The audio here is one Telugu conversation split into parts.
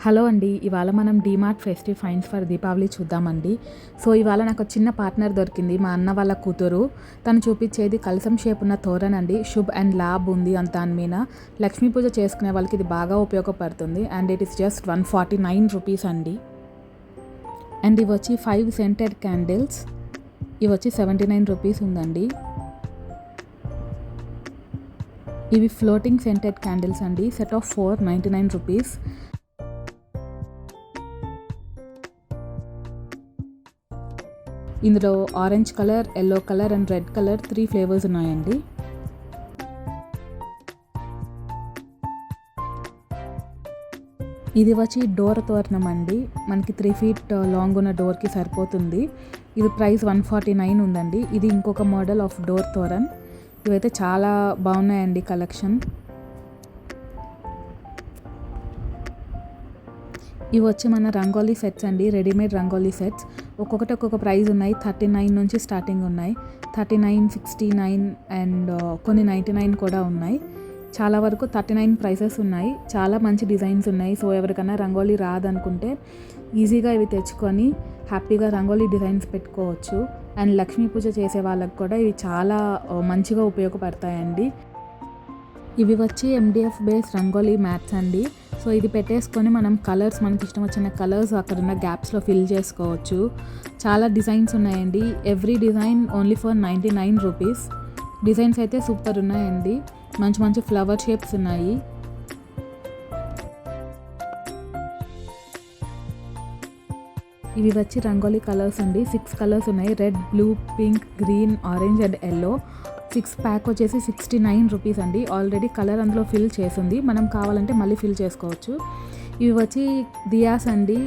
హలో అండి. ఇవాళ మనం DMart festive finds for Deepavali చూద్దామండి. సో ఇవాళ నాకు చిన్న పార్ట్నర్ దొరికింది, మా అన్న వాళ్ళ కూతురు. తను చూపించేది కలసం షేప్ ఉన్న తోరన్ అండి. శుభ్ అండ్ లాభ్ ఉంది అంత దాని మీద. లక్ష్మీ పూజ చేసుకునే వాళ్ళకి ఇది బాగా ఉపయోగపడుతుంది. And it is just 149 rupees అండి. అండ్ ఇవి వచ్చి 5 సెంటెడ్ క్యాండిల్స్. ఇవి వచ్చి 79 రూపీస్ ఉందండి. ఇవి ఫ్లోటింగ్ సెంటెడ్ క్యాండిల్స్ అండి. Set of 4 99 rupees. ఇందులో orange colour, yellow colour and red colour 3 flavours ఉన్నాయండి. ఇది వచ్చి డోర్ తోరణం అండి. మనకి 3 feet లాంగ్ ఉన్న డోర్కి సరిపోతుంది. ఇది ప్రైస్ 149 ఉందండి. ఇది ఇంకొక మోడల్ ఆఫ్ డోర్ తోరణ్. ఇవైతే చాలా బాగున్నాయండి కలెక్షన్. ఇవి వచ్చి మన రంగోలీ సెట్స్ అండి, రెడీమేడ్ రంగోలీ సెట్స్. ఒక్కొక్కటి ఒక్కొక్క ప్రైస్ ఉన్నాయి. 39 నుంచి స్టార్టింగ్ ఉన్నాయి. 39, 69 అండ్ కొన్ని 99 కూడా ఉన్నాయి. చాలా వరకు 39 ప్రైసెస్ ఉన్నాయి. చాలా మంచి డిజైన్స్ ఉన్నాయి. సో ఎవరికైనా రంగోలీ రాదనుకుంటే ఈజీగా ఇవి తెచ్చుకొని హ్యాపీగా రంగోలీ డిజైన్స్ పెట్టుకోవచ్చు. అండ్ లక్ష్మీ పూజ చేసే వాళ్ళకి కూడా ఇవి చాలా మంచిగా ఉపయోగపడతాయండి. ఇవి వచ్చి MDF బేస్ రంగోలీ మ్యాట్స్ అండి. సో ఇది పెట్టేసుకొని మనం కలర్స్, మనకి ఇష్టం వచ్చిన కలర్స్ అక్కడ ఉన్న గ్యాప్స్లో ఫిల్ చేసుకోవచ్చు. చాలా డిజైన్స్ ఉన్నాయండి. Every design only for 99 rupees. Designs అయితే సూపర్ ఉన్నాయండి. మంచి మంచి ఫ్లవర్ షేప్స్ ఉన్నాయి. ఇవి వచ్చి రంగోలీ కలర్స్ అండి. 6 కలర్స్ ఉన్నాయి. Red, blue, pink, green, orange and yellow. 6 pack వచ్చేసి 69 రూపీస్ అండి. ఆల్రెడీ కలర్ అందులో ఫిల్ చేసింది, మనం కావాలంటే మళ్ళీ ఫిల్ చేసుకోవచ్చు. ఇవి వచ్చి దియాస్ అండి.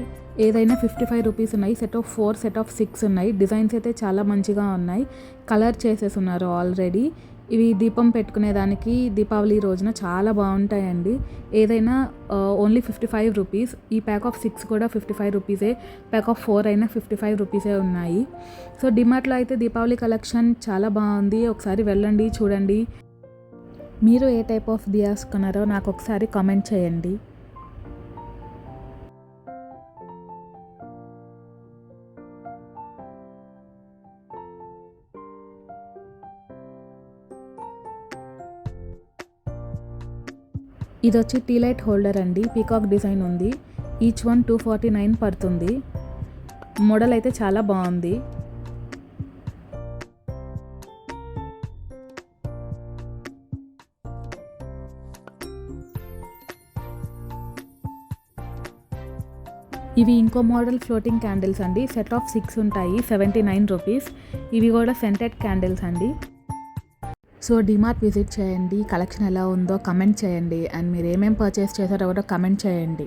ఏదైనా 55 రూపీస్ ఉన్నాయి. సెట్ ఆఫ్ 4, సెట్ ఆఫ్ 6 ఉన్నాయి. డిజైన్స్ అయితే చాలా మంచిగా ఉన్నాయి. కలర్ చేసేస్తున్నారు ఆల్రెడీ. ఇవి దీపం పెట్టుకునేదానికి దీపావళి రోజున చాలా బాగుంటాయండి. ఏదైనా ఓన్లీ 55 రూపీస్. ఈ ప్యాక్ ఆఫ్ 6 కూడా 55 రూపీసే. ప్యాక్ ఆఫ్ 4 అయినా 55 రూపీసే ఉన్నాయి. సో డిమార్ట్లో అయితే దీపావళి కలెక్షన్ చాలా బాగుంది. ఒకసారి వెళ్ళండి, చూడండి. మీరు ఏ టైప్ ఆఫ్ దియాస్ కొన్నారో నాకు ఒకసారి కామెంట్ చేయండి. ఇది వచ్చి టీ లైట్ హోల్డర్ అండి. పీకాక్ డిజైన్ ఉంది. ఈచ్ వన్ 249 పడుతుంది. మోడల్ అయితే చాలా బాగుంది. ఇవి ఇంకో మోడల్ ఫ్లోటింగ్ క్యాండిల్స్ అండి. సెట్ ఆఫ్ 6 ఉంటాయి. 79 రూపీస్. ఇవి కూడా సెంటెడ్ క్యాండిల్స్ అండి. సో డిమార్ట్ విజిట్ చేయండి. కలెక్షన్ ఎలా ఉందో కమెంట్ చేయండి. అండ్ మీరు ఏమేమి పర్చేస్ చేశారో కూడా కమెంట్ చేయండి.